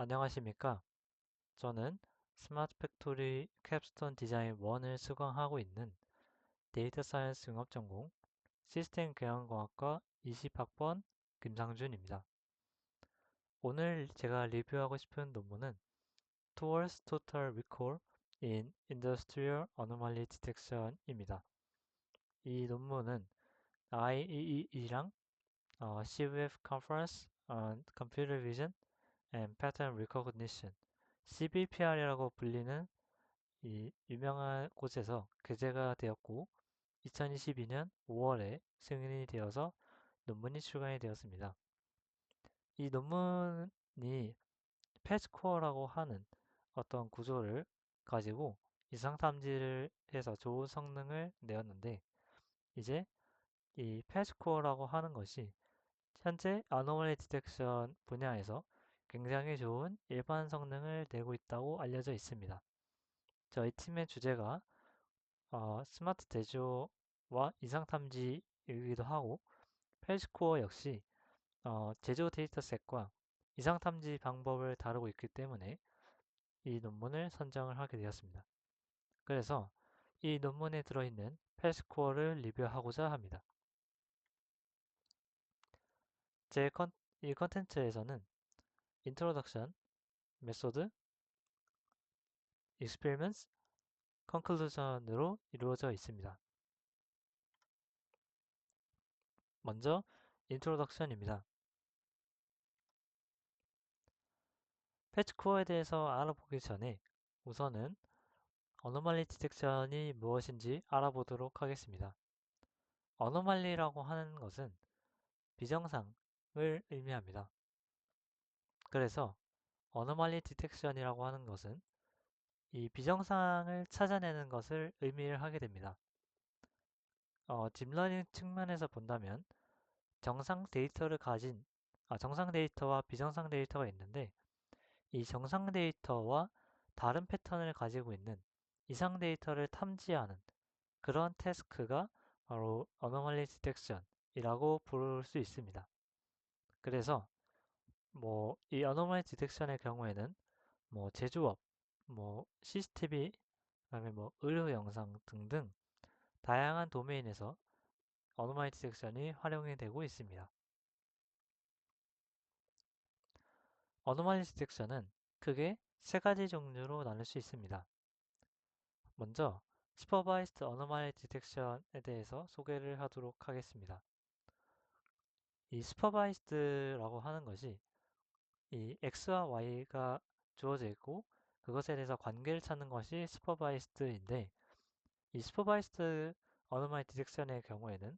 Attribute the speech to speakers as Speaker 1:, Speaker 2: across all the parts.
Speaker 1: 안녕하십니까? 저는 스마트 팩토리 캡스톤 디자인 1을 수강하고 있는 데이터 사이언스 융합 전공 시스템 계량공학과 20학번 김상준입니다. 오늘 제가 리뷰하고 싶은 논문은 Towards Total Recall in Industrial Anomaly Detection입니다. 이 논문은 IEEE랑 CVF Conference on Computer Vision and Pattern Recognition CVPR이라고 불리는 이 유명한 곳에서 게재가 되었고 2022년 5월에 승인이 되어서 논문이 출간이 되었습니다. 이 논문이 패치코어라고 하는 어떤 구조를 가지고 이상 탐지를 해서 좋은 성능을 내었는데 이제 이 패치코어라고 하는 것이 현재 아노멀리 디텍션 분야에서 굉장히 좋은 일반 성능을 내고 있다고 알려져 있습니다. 저희 팀의 주제가 스마트 제조와 이상 탐지이기도 하고 펠스코어 역시 제조 데이터셋과 이상 탐지 방법을 다루고 있기 때문에 이 논문을 선정을 하게 되었습니다. 그래서 이 논문에 들어있는 펠스코어를 리뷰하고자 합니다. 이 컨텐츠에서는 인트로덕션, 메소드, 익스페리먼스, 컨클루전으로 이루어져 있습니다. 먼저 인트로덕션입니다. 패치코어에 대해서 알아보기 전에 우선은 어노말리 디텍션이 무엇인지 알아보도록 하겠습니다. 어노말리라고 하는 것은 비정상을 의미합니다. 그래서 어노말리 디텍션이라고 하는 것은 이 비정상을 찾아내는 것을 의미를 하게 됩니다. 딥러닝 측면에서 본다면 정상 데이터를 가진 정상 데이터와 비정상 데이터가 있는데 이 정상 데이터와 다른 패턴을 가지고 있는 이상 데이터를 탐지하는 그런 태스크가 바로 Anomaly Detection이라고 부를 수 있습니다. 그래서 이 Anomaly Detection의 경우에는 제조업, CCTV, 그다음에 의료 영상 등등 다양한 도메인에서 Anomaly Detection이 활용이 되고 있습니다. Anomaly Detection은 크게 세 가지 종류로 나눌 수 있습니다. 먼저 Supervised Anomaly Detection에 대해서 소개를 하도록 하겠습니다. 이 Supervised라고 하는 것이 이 X와 Y가 주어져 있고 그것에 대해서 관계를 찾는 것이 Supervised인데 이 Supervised Anomaly Detection의 경우에는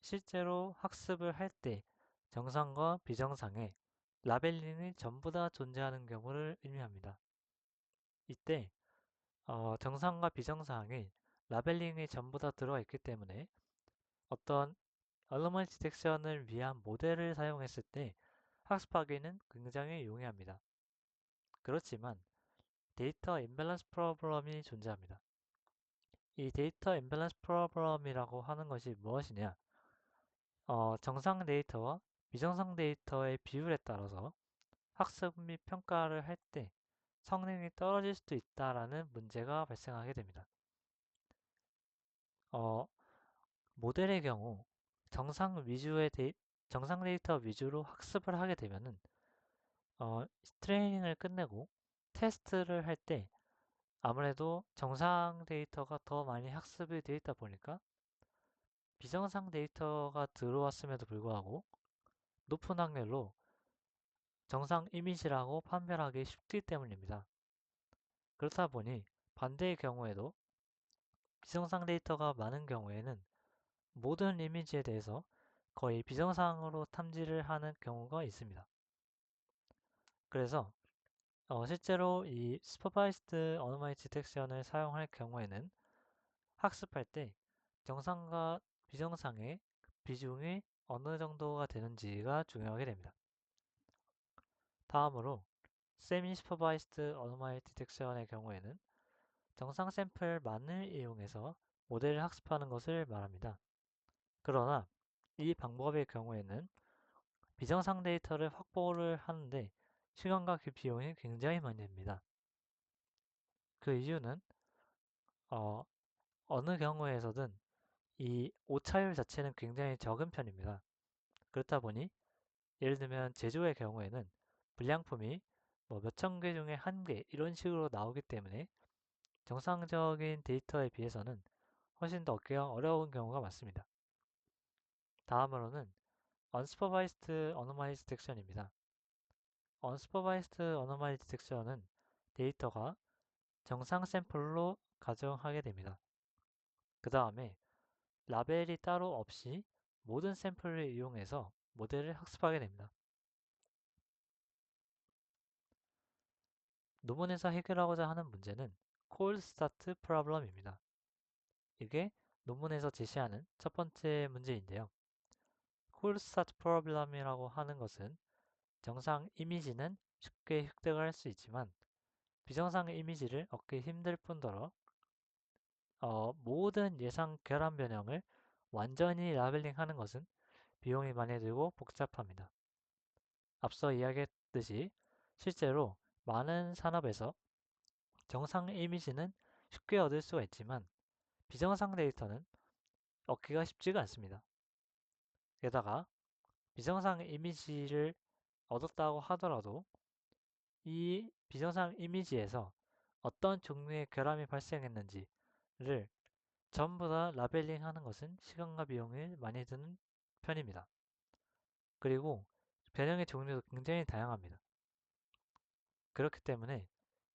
Speaker 1: 실제로 학습을 할 때 정상과 비정상의 라벨링이 전부 다 존재하는 경우를 의미합니다. 이때 정상과 비정상의 라벨링이 전부 다 들어가 있기 때문에 어떤 어노멀 디텍션을 위한 모델을 사용했을 때 학습하기는 굉장히 용이합니다. 그렇지만 데이터 임밸런스 프로블럼이 존재합니다. 이 데이터 임밸런스 프로블럼이라고 하는 것이 무엇이냐? 정상 데이터와 비정상 데이터의 비율에 따라서 학습 및 평가를 할 때 성능이 떨어질 수도 있다라는 문제가 발생하게 됩니다. 어, 모델의 경우 정상 데이터 위주로 학습을 하게 되면은 트레이닝을 끝내고 테스트를 할 때 아무래도 정상 데이터가 더 많이 학습이 되어 있다 보니까 비정상 데이터가 들어왔음에도 불구하고 높은 확률로 정상 이미지라고 판별하기 쉽기 때문입니다. 그렇다 보니 반대의 경우에도 비정상 데이터가 많은 경우에는 모든 이미지에 대해서 거의 비정상으로 탐지를 하는 경우가 있습니다. 그래서 실제로 이 Supervised Anomaly Detection을 사용할 경우에는 학습할 때 정상과 비정상의 비중이 어느 정도가 되는지가 중요하게 됩니다. 다음으로 Semi-Supervised Anomaly Detection의 경우에는 정상 샘플만을 이용해서 모델을 학습하는 것을 말합니다. 그러나 이 방법의 경우에는 비정상 데이터를 확보를 하는데 시간과 그 비용이 굉장히 많이 듭니다. 그 이유는 어, 어느 경우에서든 이 오차율 자체는 굉장히 적은 편입니다. 그렇다 보니 예를 들면 제조의 경우에는 불량품이 뭐 몇천 개 중에 한 개 이런 식으로 나오기 때문에 정상적인 데이터에 비해서는 훨씬 더 얻기가 어려운 경우가 많습니다. 다음으로는 Unsupervised Anomaly Detection입니다. Unsupervised Anomaly Detection은 데이터가 정상 샘플로 가정하게 됩니다. 그 다음에 라벨이 따로 없이 모든 샘플을 이용해서 모델을 학습하게 됩니다. 논문에서 해결하고자 하는 문제는 Cold Start Problem입니다. 이게 논문에서 제시하는 첫 번째 문제인데요. Cold Start Problem이라고 하는 것은 정상 이미지는 쉽게 획득할 수 있지만 비정상 이미지를 얻기 힘들 뿐더러 모든 예상 결함 변형을 완전히 라벨링하는 것은 비용이 많이 들고 복잡합니다. 앞서 이야기했듯이 실제로 많은 산업에서 정상 이미지는 쉽게 얻을 수가 있지만 비정상 데이터는 얻기가 쉽지가 않습니다. 게다가 비정상 이미지를 얻었다고 하더라도 이 비정상 이미지에서 어떤 종류의 결함이 발생했는지를 전부 다 라벨링하는 것은 시간과 비용이 많이 드는 편입니다. 그리고 변형의 종류도 굉장히 다양합니다. 그렇기 때문에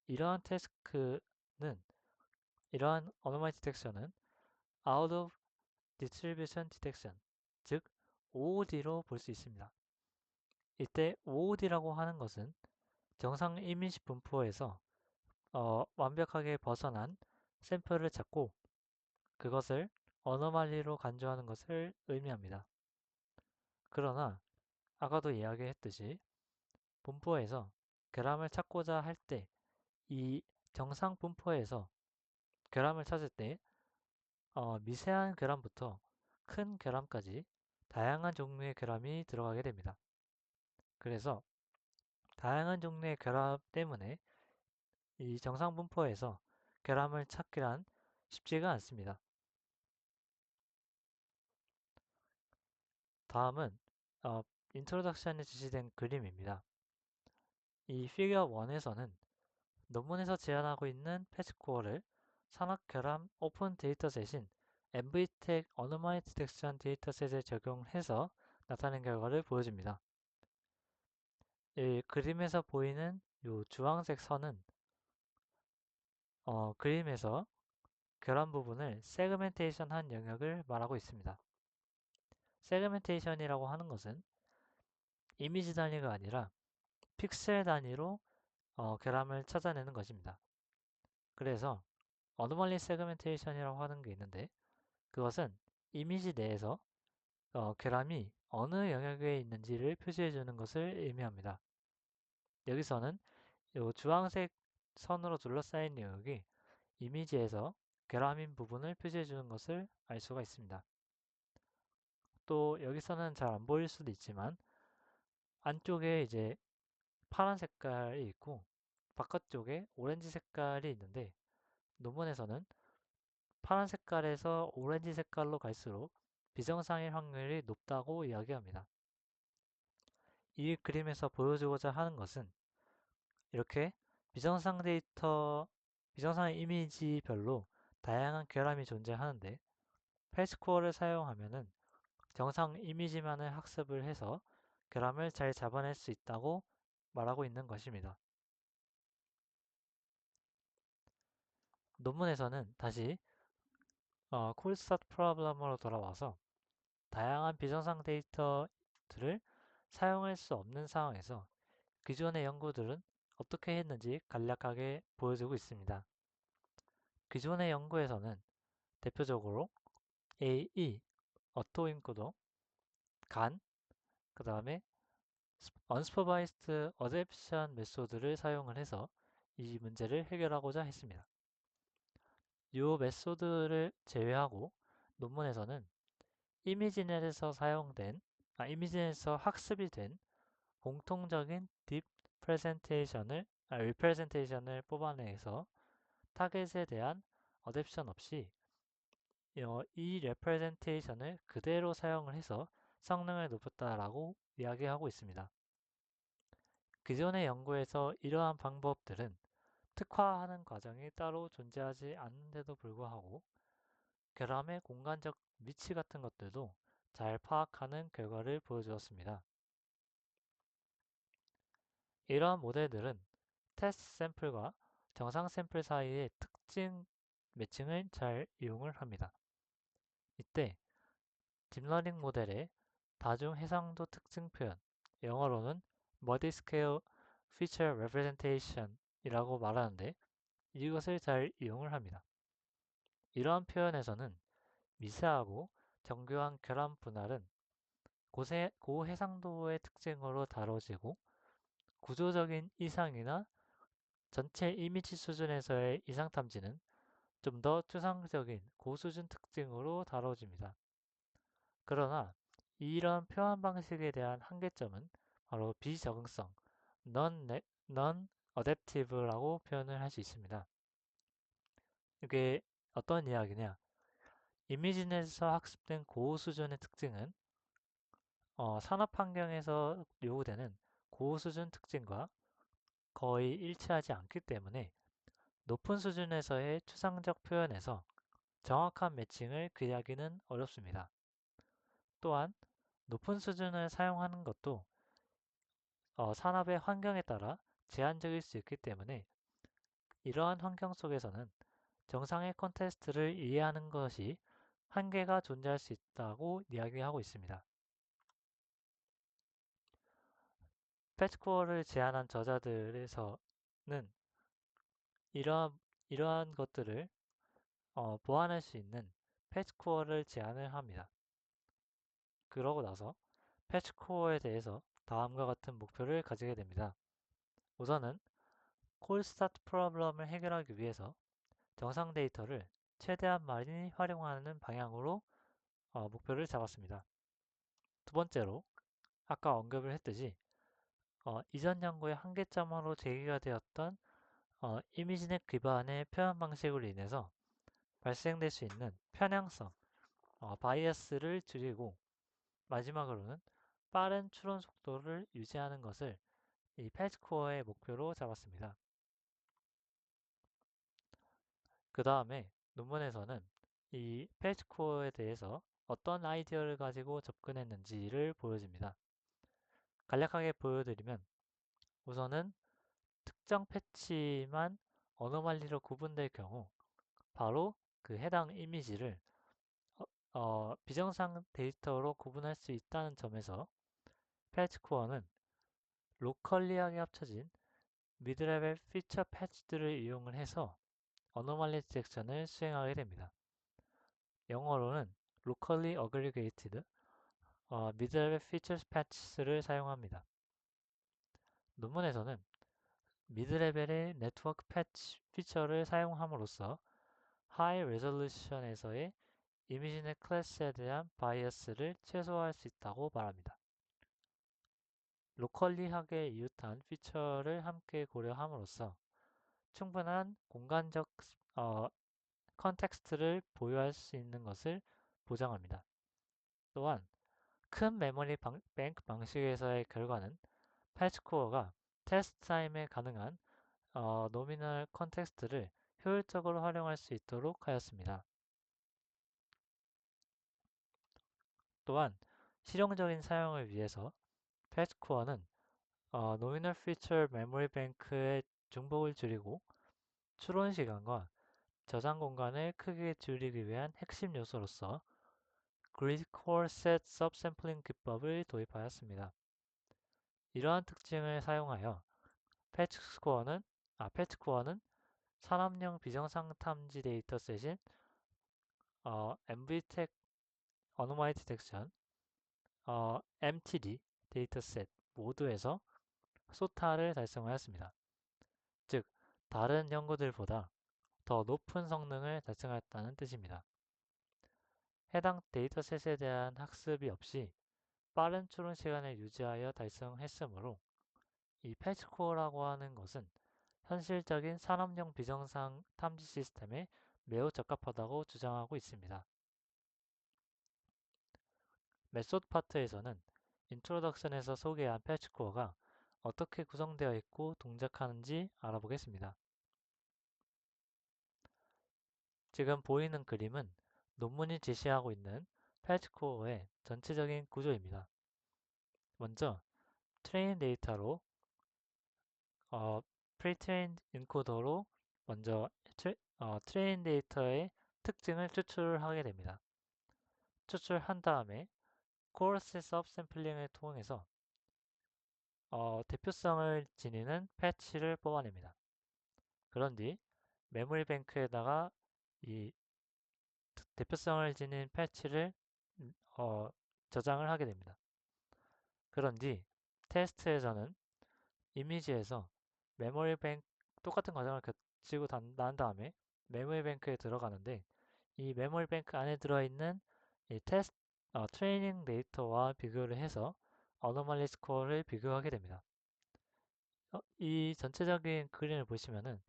Speaker 1: 이러한 태스크는 이러한 Anomaly Detection은 Out of Distribution Detection, 즉 OOD로 볼 수 있습니다. 이때 OOD라고 하는 것은 정상 이미지 분포에서 완벽하게 벗어난 샘플을 찾고 그것을 어노말리로 간주하는 것을 의미합니다. 그러나 아까도 이야기했듯이 분포에서 결함을 찾고자 할 때 이 정상 분포에서 결함을 찾을 때 미세한 결함부터 큰 결함까지 다양한 종류의 결함이 들어가게 됩니다. 그래서 다양한 종류의 결함 때문에 이 정상 분포에서 결함을 찾기란 쉽지가 않습니다. 다음은 인트로덕션에 제시된 그림입니다. 이 피겨 1에서는 논문에서 제안하고 있는 패스코어를 산학 결함 오픈 데이터셋인 MVTech Anomaly Detection 데이터셋에 적용해서 나타낸 결과를 보여줍니다. 이 그림에서 보이는 이 주황색 선은 그림에서 결함 부분을 세그멘테이션 한 영역을 말하고 있습니다. 세그멘테이션이라고 하는 것은 이미지 단위가 아니라 픽셀 단위로 결함을 찾아내는 것입니다. 그래서 어노멀리 세그멘테이션이라고 하는 게 있는데 그것은 이미지 내에서 결함이 어느 영역에 있는지를 표시해 주는 것을 의미합니다. 여기서는 이 주황색 선으로 둘러싸인 영역이 이미지에서 결함인 부분을 표시해 주는 것을 알 수가 있습니다. 또 여기서는 잘 안 보일 수도 있지만 안쪽에 이제 파란 색깔이 있고 바깥쪽에 오렌지 색깔이 있는데 논문에서는 파란 색깔에서 오렌지 색깔로 갈수록 비정상일 확률이 높다고 이야기합니다. 이 그림에서 보여주고자 하는 것은 이렇게 비정상 데이터, 비정상 이미지별로 다양한 결함이 존재하는데 펠스코어를 사용하면은 정상 이미지만을 학습을 해서 결함을 잘 잡아낼 수 있다고 말하고 있는 것입니다. 논문에서는 다시 콜스타트 프로블럼으로 돌아와서 다양한 비정상 데이터들을 사용할 수 없는 상황에서 기존의 연구들은 어떻게 했는지 간략하게 보여주고 있습니다. 기존의 연구에서는 대표적으로 AE, 어토인코더, 간, 그 다음에 Unsupervised Adaptation 메소드를 사용을 해서 이 문제를 해결하고자 했습니다. 이 메소드를 제외하고 논문에서는 이미지넷에서 학습이 된 공통적인 딥 리프레젠테이션을 뽑아내서 타겟에 대한 어댑션 없이 이 레프레젠테이션을 그대로 사용을 해서 성능을 높였다라고 이야기하고 있습니다. 기존의 연구에서 이러한 방법들은 특화하는 과정이 따로 존재하지 않는데도 불구하고 결함의 공간적 위치 같은 것들도 잘 파악하는 결과를 보여주었습니다. 이러한 모델들은 테스트 샘플과 정상 샘플 사이의 특징 매칭을 잘 이용을 합니다. 이때 딥러닝 모델의 다중 해상도 특징 표현, 영어로는 Multi Scale Feature Representation 이라고 말하는데 이것을 잘 이용을 합니다. 이러한 표현에서는 미세하고 정교한 결함 분할은 고해상도의 특징으로 다뤄지고 구조적인 이상이나 전체 이미지 수준에서의 이상 탐지는 좀 더 추상적인 고수준 특징으로 다뤄집니다. 그러나 이런 표현 방식에 대한 한계점은 바로 비적응성, non-adaptive라고 표현을 할 수 있습니다. 이게 어떤 이야기냐? 이미지넷에서 학습된 고수준의 특징은 산업 환경에서 요구되는 고수준 특징과 거의 일치하지 않기 때문에 높은 수준에서의 추상적 표현에서 정확한 매칭을 기대하기는 어렵습니다. 또한 높은 수준을 사용하는 것도 산업의 환경에 따라 제한적일 수 있기 때문에 이러한 환경 속에서는 정상의 컨텍스트를 이해하는 것이 한계가 존재할 수 있다고 이야기하고 있습니다. 패치코어를 제안한 저자들에서는 이러한 것들을 보완할 수 있는 패치코어를 제안을 합니다. 그러고 나서 패치코어에 대해서 다음과 같은 목표를 가지게 됩니다. 우선은 콜 스타트 프로블럼을 해결하기 위해서 정상 데이터를 최대한 많이 활용하는 방향으로 목표를 잡았습니다. 두 번째로 아까 언급을 했듯이 이전 연구의 한계점으로 제기가 되었던 이미지넷 기반의 표현 방식으로 인해서 발생될 수 있는 편향성, 바이어스를 줄이고 마지막으로는 빠른 추론 속도를 유지하는 것을 이 패치코어의 목표로 잡았습니다. 그 다음에 논문에서는 이 패치코어에 대해서 어떤 아이디어를 가지고 접근했는지를 보여줍니다. 간략하게 보여드리면 우선은 특정 패치만 어노말리로 구분될 경우 바로 그 해당 이미지를 비정상 데이터로 구분할 수 있다는 점에서 패치코어는 로컬리하게 합쳐진 미드레벨 피처 패치들을 이용을 해서 어노말리 디텍션을 수행하게 됩니다. 영어로는 locally aggregated mid-level features patch를 사용합니다. 논문에서는 미드레벨의 네트워크 패치 피처를 사용함으로써 하이 레졸루션에서의 이미지넷 클래스에 대한 바이어스를 최소화할 수 있다고 말합니다. 로컬리하게 이웃한 피처를 함께 고려함으로써 충분한 공간적 컨텍스트를 보유할 수 있는 것을 보장합니다. 또한 큰 메모리 뱅크 방식에서의 결과는 패치코어가 테스트 타임에 가능한 노미널 컨텍스트를 효율적으로 활용할 수 있도록 하였습니다. 또한 실용적인 사용을 위해서 패치코어는 노미널 피처 메모리 뱅크의 중복을 줄이고 추론 시간과 저장 공간을 크게 줄이기 위한 핵심 요소로서 그리드 코어 셋 서브샘플링 기법을 도입하였습니다. 이러한 특징을 사용하여 패치코어는 산업용 비정상 탐지 데이터셋인 MVTech Anomaly Detection, MTD 데이터셋 모두에서 소타를 달성하였습니다. 즉, 다른 연구들보다 더 높은 성능을 달성하였다는 뜻입니다. 해당 데이터셋에 대한 학습이 없이 빠른 추론 시간을 유지하여 달성했으므로 이 패치코어라고 하는 것은 현실적인 산업용 비정상 탐지 시스템에 매우 적합하다고 주장하고 있습니다. 메소드 파트에서는 인트로덕션에서 소개한 패치코어가 어떻게 구성되어 있고 동작하는지 알아보겠습니다. 지금 보이는 그림은 논문이 제시하고 있는 패치코어의 전체적인 구조입니다. 먼저 트레인 데이터로 프리트레인 인코더로 먼저 트레인 데이터의 특징을 추출하게 됩니다. 추출한 다음에 코러스 업샘플링을 통해서 대표성을 지니는 패치를 뽑아냅니다. 그런 뒤 메모리 뱅크에다가 이 대표성을 지닌 패치를 어, 저장을 하게 됩니다. 그런 뒤 테스트에서는 이미지에서 메모리 뱅크 똑같은 과정을 거치고 난 다음에 메모리 뱅크에 들어가는데 이 메모리 뱅크 안에 들어있는 이 트레이닝 데이터와 비교를 해서 어노멀리 스코어를 비교하게 됩니다. 이 전체적인 그림을 보시면은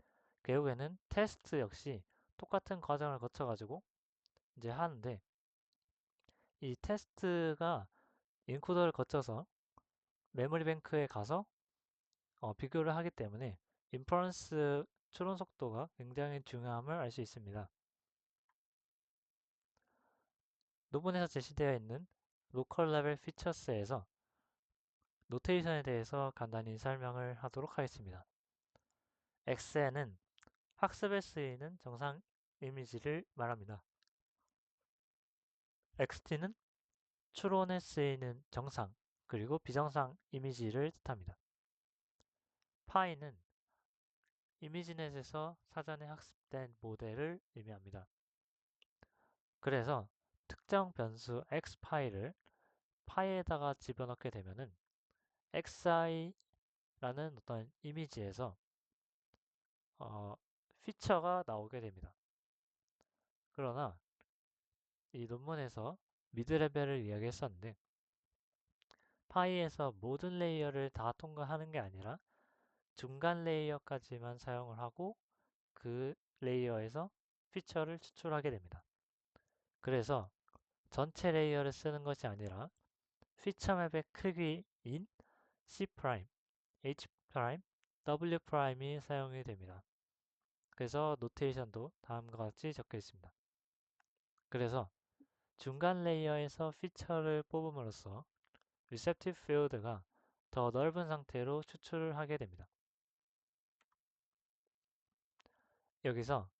Speaker 1: 결국에는 테스트 역시 똑같은 과정을 거쳐가지고 이제 하는데 이 테스트가 인코더를 거쳐서 메모리 뱅크에 가서 비교를 하기 때문에 인퍼런스 추론 속도가 굉장히 중요함을 알 수 있습니다. 논문에서 제시되어 있는 로컬 레벨 피처스에서 노테이션에 대해서 간단히 설명을 하도록 하겠습니다. XN은 학습에 쓰이는 정상 이미지를 말합니다. XT는 추론에 쓰이는 정상 그리고 비정상 이미지를 뜻합니다. 파이는 이미지넷에서 사전에 학습된 모델을 의미합니다. 그래서 특정 변수 x파이를 파이에다가 집어넣게 되면은 xi라는 어떤 이미지에서 피처가 나오게 됩니다. 그러나 이 논문에서 미드레벨을 이야기했었는데 파이에서 모든 레이어를 다 통과하는 게 아니라 중간 레이어까지만 사용을 하고 그 레이어에서 피처를 추출하게 됩니다. 그래서 전체 레이어를 쓰는 것이 아니라 피처 맵의 크기인 C', H', W''이 사용이 됩니다. 그래서 노테이션도 다음과 같이 적혀 있습니다. 그래서 중간 레이어에서 피처를 뽑음으로써 receptive field가 더 넓은 상태로 추출을 하게 됩니다. 여기서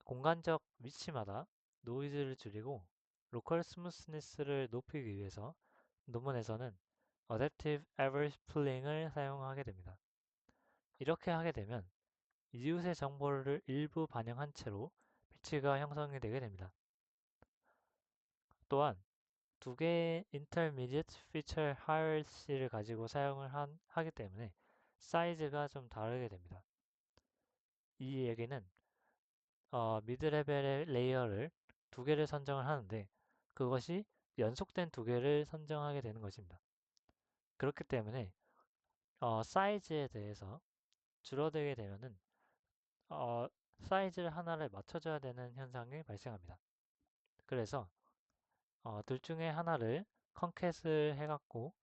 Speaker 1: 공간적 위치마다 노이즈를 줄이고 로컬 스무스니스를 높이기 위해서 논문에서는 Adaptive Average Pooling을 사용하게 됩니다. 이렇게 하게 되면 이웃의 정보를 일부 반영한 채로 피치가 형성이 되게 됩니다. 또한 두 개의 Intermediate Feature Hierarchy를 가지고 사용을 하기 때문에 사이즈가 좀 다르게 됩니다. 이 얘기는 미드레벨의 레이어를 두 개를 선정을 하는데 그것이 연속된 두 개를 선정하게 되는 것입니다. 그렇기 때문에 사이즈에 대해서 줄어들게 되면은 사이즈를 하나를 맞춰줘야 되는 현상이 발생합니다. 그래서 둘 중에 하나를 컨캣을 해갖고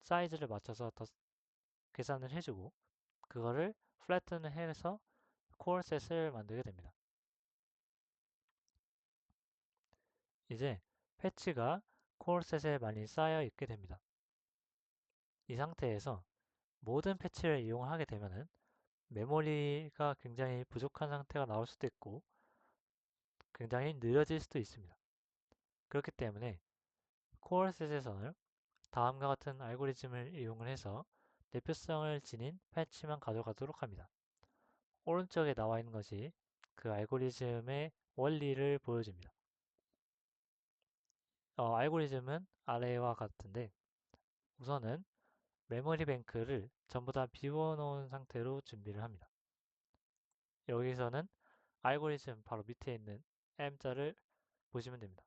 Speaker 1: 사이즈를 맞춰서 더 계산을 해주고 그거를 플래튼을 해서 코어셋을 만들게 됩니다. 이제 패치가 코어셋에 많이 쌓여 있게 됩니다. 이 상태에서 모든 패치를 이용하게 되면은 메모리가 굉장히 부족한 상태가 나올 수도 있고 굉장히 느려질 수도 있습니다. 그렇기 때문에 코어셋에서는 다음과 같은 알고리즘을 이용을 해서 대표성을 지닌 패치만 가져가도록 합니다. 오른쪽에 나와 있는 것이 그 알고리즘의 원리를 보여줍니다. 알고리즘은 아래와 같은데 우선은 메모리 뱅크를 전부 다 비워놓은 상태로 준비를 합니다. 여기서는 알고리즘 바로 밑에 있는 M자를 보시면 됩니다.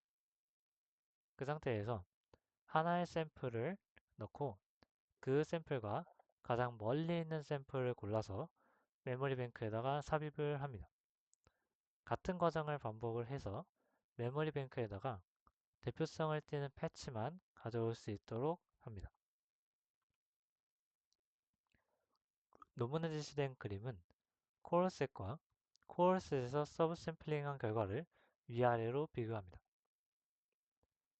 Speaker 1: 그 상태에서 하나의 샘플을 넣고 그 샘플과 가장 멀리 있는 샘플을 골라서 메모리 뱅크에다가 삽입을 합니다. 같은 과정을 반복을 해서 메모리 뱅크에다가 대표성을 띠는 패치만 가져올 수 있도록 합니다. 논문에 제시된 그림은 코어셋과 코어셋에서 서브샘플링한 결과를 위아래로 비교합니다.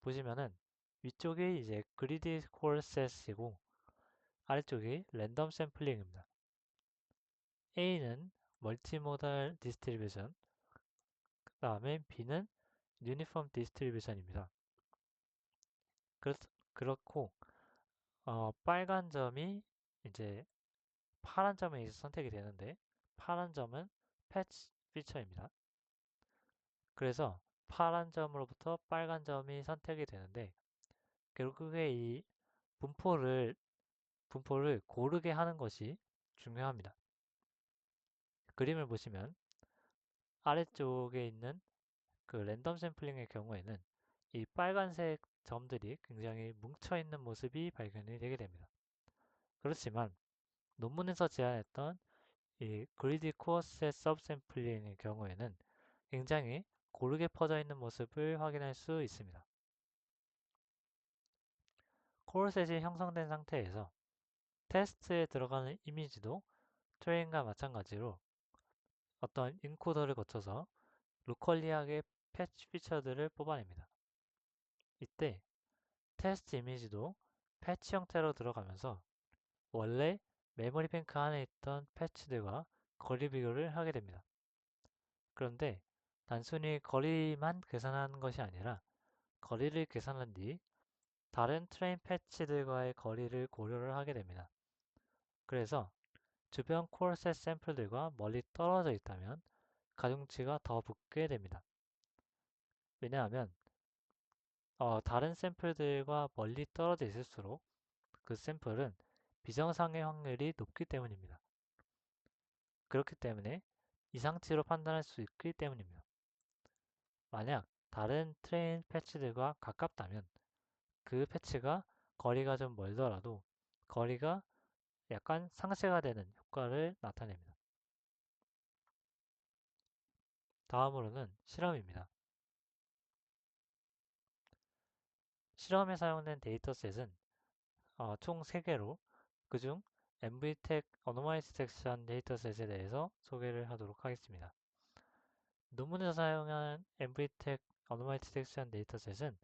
Speaker 1: 보시면은 위쪽이 이제 그리디 코어셋이고 아래쪽이 랜덤 샘플링입니다. A는 멀티모달 디스트리뷰션, 그 다음에 B는 유니폼 디스트리뷰션입니다. 그렇고 빨간 점이 이제 파란 점에 의해서 선택이 되는데 파란 점은 패치 피처입니다. 그래서 파란 점으로부터 빨간 점이 선택이 되는데 결국에 이 분포를 고르게 하는 것이 중요합니다. 그림을 보시면 아래쪽에 있는 그 랜덤 샘플링의 경우에는 이 빨간색 점들이 굉장히 뭉쳐있는 모습이 발견이 되게 됩니다. 그렇지만 논문에서 제안했던 이 그리디 코어셋 서브샘플링의 경우에는 굉장히 고르게 퍼져 있는 모습을 확인할 수 있습니다. 코어셋이 형성된 상태에서 테스트에 들어가는 이미지도 트레인과 마찬가지로 어떤 인코더를 거쳐서 로컬리하게 패치 피처들을 뽑아냅니다. 이때 테스트 이미지도 패치 형태로 들어가면서 원래 메모리 뱅크 안에 있던 패치들과 거리 비교를 하게 됩니다. 그런데 단순히 거리만 계산하는 것이 아니라 거리를 계산한 뒤 다른 트레인 패치들과의 거리를 고려를 하게 됩니다. 그래서 주변 코어셋 샘플들과 멀리 떨어져 있다면 가중치가 더 붙게 됩니다. 왜냐하면 다른 샘플들과 멀리 떨어져 있을수록 그 샘플은 비정상의 확률이 높기 때문입니다. 그렇기 때문에 이상치로 판단할 수 있기 때문입니다. 만약 다른 트레인 패치들과 가깝다면 그 패치가 거리가 좀 멀더라도 거리가 약간 상쇄가 되는 효과를 나타냅니다. 다음으로는 실험입니다. 실험에 사용된 데이터셋은 총 3개로 그중 MVTech Anomaly Detection 데이터셋에 대해서 소개를 하도록 하겠습니다. 논문에서 사용한 MVTech Anomaly Detection 데이터셋은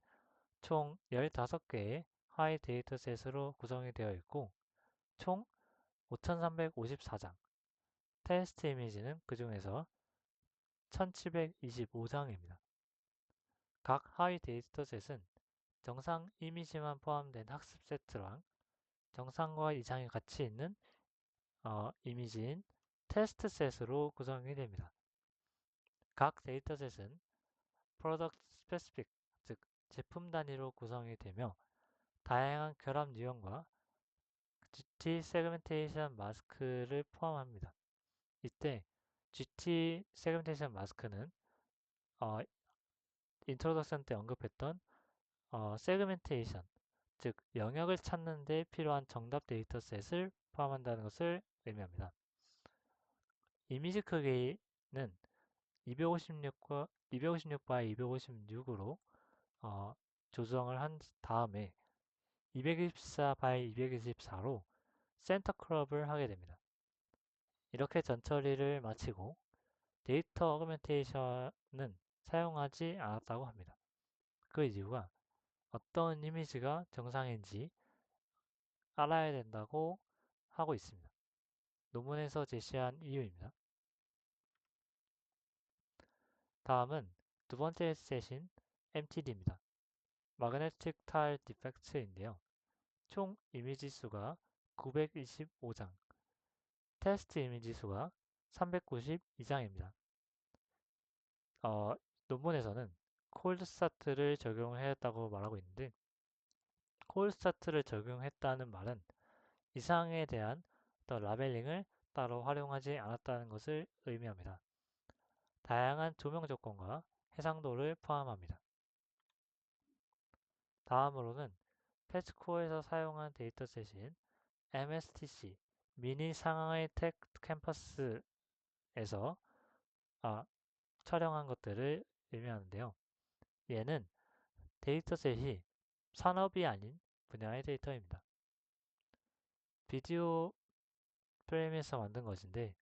Speaker 1: 총 15개의 하이 데이터셋으로 구성이 되어 있고 총 5,354장, 테스트 이미지는 그 중에서 1,725장입니다. 각 하위 데이터셋은 정상 이미지만 포함된 학습 세트랑 정상과 이상이 같이 있는 이미지인 테스트 셋으로 구성이 됩니다. 각 데이터셋은 Product Specific, 즉 제품 단위로 구성이 되며 다양한 결합 유형과 GT 세그멘테이션 마스크를 포함합니다. 이때 GT 세그멘테이션 마스크는 인트로덕션 때 언급했던 세그멘테이션, 즉 영역을 찾는 데 필요한 정답 데이터셋을 포함한다는 것을 의미합니다. 이미지 크기는 256 by 256으로 조정을 한 다음에 224 by 224로 센터 크롭을 하게 됩니다. 이렇게 전처리를 마치고 데이터 어그멘테이션은 사용하지 않았다고 합니다. 그 이유가 어떤 이미지가 정상인지 알아야 된다고 하고 있습니다. 논문에서 제시한 이유입니다. 다음은 두 번째 셋인 MTD입니다. Magnetic Tile Defects인데요. 총 이미지 수가 925장, 테스트 이미지 수가 392장입니다. 논문에서는 콜드 스타트를 적용했다고 말하고 있는데 콜드 스타트를 적용했다는 말은 이상에 대한 라벨링을 따로 활용하지 않았다는 것을 의미합니다. 다양한 조명 조건과 해상도를 포함합니다. 다음으로는 패치코어에서 사용한 데이터셋인 MSTC, 미니 상하이 텍 캠퍼스에서 아, 촬영한 것들을 의미하는데요. 얘는 데이터셋이 산업이 아닌 분야의 데이터입니다. 비디오 프레임에서 만든 것인데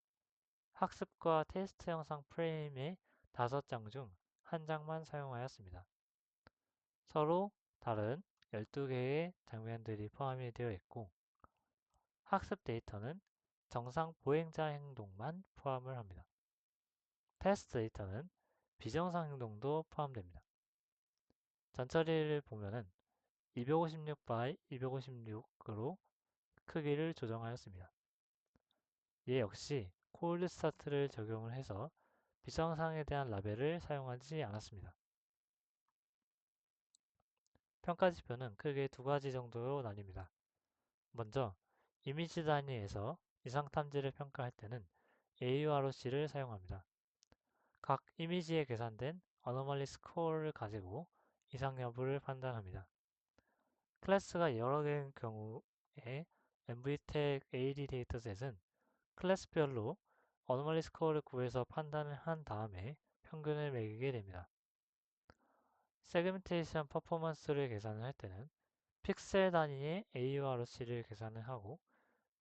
Speaker 1: 학습과 테스트 영상 프레임의 5장 중 한 장만 사용하였습니다. 서로 다른 12개의 장면들이 포함이 되어 있고 학습 데이터는 정상 보행자 행동만 포함을 합니다. 테스트 데이터는 비정상 행동도 포함됩니다. 전처리를 보면은 256 by 256으로 크기를 조정하였습니다. 얘 역시 콜드 스타트를 적용을 해서 비정상에 대한 라벨을 사용하지 않았습니다. 평가 지표는 크게 2가지 정도로 나뉩니다. 먼저 이미지 단위에서 이상 탐지를 평가할 때는 AUROC를 사용합니다. 각 이미지에 계산된 어노멀리 스코어를 가지고 이상 여부를 판단합니다. 클래스가 여러 개인 경우에 MVTech AD 데이터셋은 클래스별로 어노멀리 스코어를 구해서 판단을 한 다음에 평균을 매기게 됩니다. 세그멘테이션 퍼포먼스를 계산을 할 때는 픽셀 단위의 AURC를 계산을 하고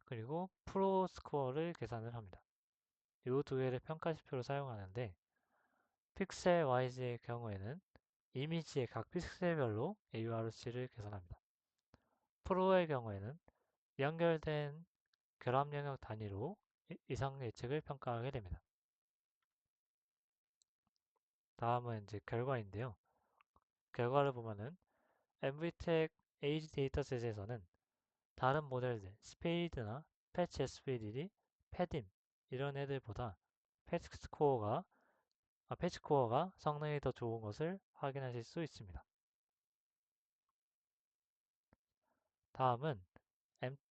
Speaker 1: 그리고 프로 스코어를 계산을 합니다. 이 두 개를 평가 지표로 사용하는데 픽셀 와이즈의 경우에는 이미지의 각 픽셀별로 AURC를 계산합니다. 프로의 경우에는 연결된 결합 영역 단위로 이상 예측을 평가하게 됩니다. 다음은 이제 결과인데요. 결과를 보면은 MVTech Age 데이터셋에서는 다른 모델들, 스페이드나 패치 SPDD, 패딤 이런 애들보다 패치코어가 성능이 더 좋은 것을 확인하실 수 있습니다. 다음은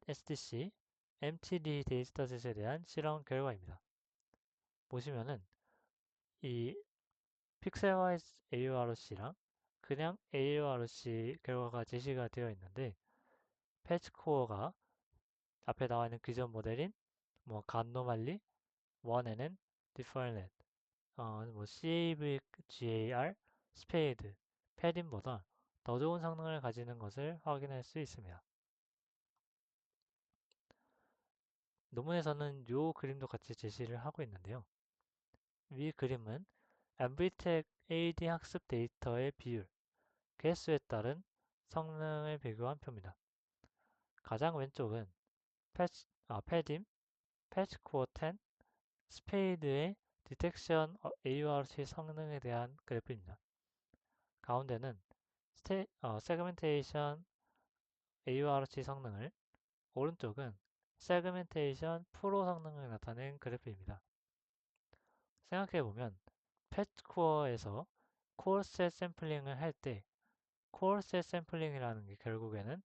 Speaker 1: SDC, MTD 데이터셋에 대한 실험 결과입니다. 보시면은 이 픽셀와이즈 AURC랑 그냥 AURC 결과가 제시가 되어 있는데 패치코어가 앞에 나와 있는 기존 모델인 뭐 간노말리, 1NN, 디퍼넷, 뭐 CAVGAR, 스페이드, 패딘보다 더 좋은 성능을 가지는 것을 확인할 수 있습니다. 논문에서는 이 그림도 같이 제시를 하고 있는데요. 위 그림은 MVTech AD 학습 데이터의 비율, 개수에 따른 성능을 비교한 표입니다. 가장 왼쪽은 패딤, 패치코어 10, 스페이드의 디텍션 AURC 성능에 대한 그래프입니다. 가운데는 세그멘테이션 AURC 성능을, 오른쪽은 세그멘테이션 프로 성능을 나타낸 그래프입니다. 생각해보면 패치코어에서 코어셋 샘플링을 할 때 코어셋 샘플링이라는 게 결국에는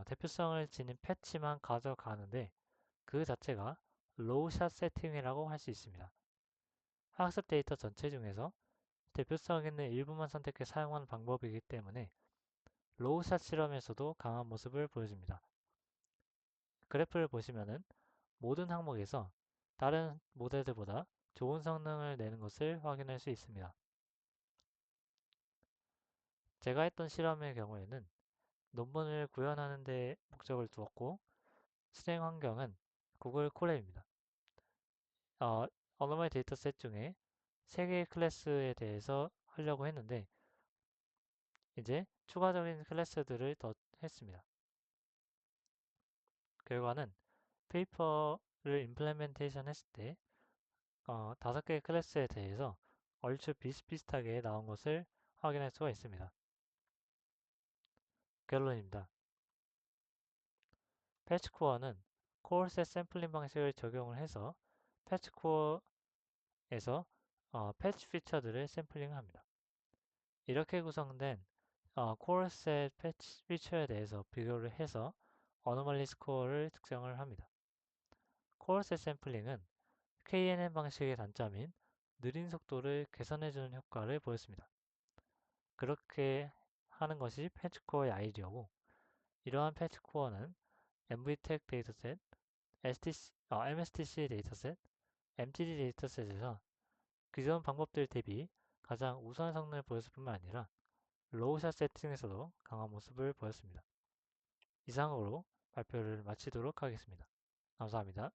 Speaker 1: 대표성을 지닌 패치만 가져가는데 그 자체가 로우샷 세팅이라고 할 수 있습니다. 학습 데이터 전체 중에서 대표성 있는 일부만 선택해 사용하는 방법이기 때문에 로우샷 실험에서도 강한 모습을 보여줍니다. 그래프를 보시면은 모든 항목에서 다른 모델들보다 좋은 성능을 내는 것을 확인할 수 있습니다. 제가 했던 실험의 경우에는 논문을 구현하는 데 목적을 두었고 실행 환경은 구글 콜랩입니다. 어노멀 데이터셋 중에 3개의 클래스에 대해서 하려고 했는데 이제 추가적인 클래스들을 더 했습니다. 결과는 페이퍼를 임플레멘테이션 했을 때 5개의 클래스에 대해서 얼추 비슷비슷하게 나온 것을 확인할 수가 있습니다. 결론입니다. 패치코어는 코어셋 샘플링 방식을 적용을 해서 패치코어에서 패치 피처들을 샘플링합니다. 이렇게 구성된 코어셋 패치 피처에 대해서 비교를 해서 어노멀리 스코어를 특정을 합니다. 코어셋 샘플링은 KNN 방식의 단점인 느린 속도를 개선해주는 효과를 보였습니다. 그렇게 하는 것이 패치코어의 아이디어고 이러한 패치코어는 MVTech 데이터셋, MSTC 데이터셋, MTD 데이터셋에서 기존 방법들 대비 가장 우수한 성능을 보였을 뿐만 아니라 로우샷 세팅에서도 강한 모습을 보였습니다. 이상으로 발표를 마치도록 하겠습니다. 감사합니다.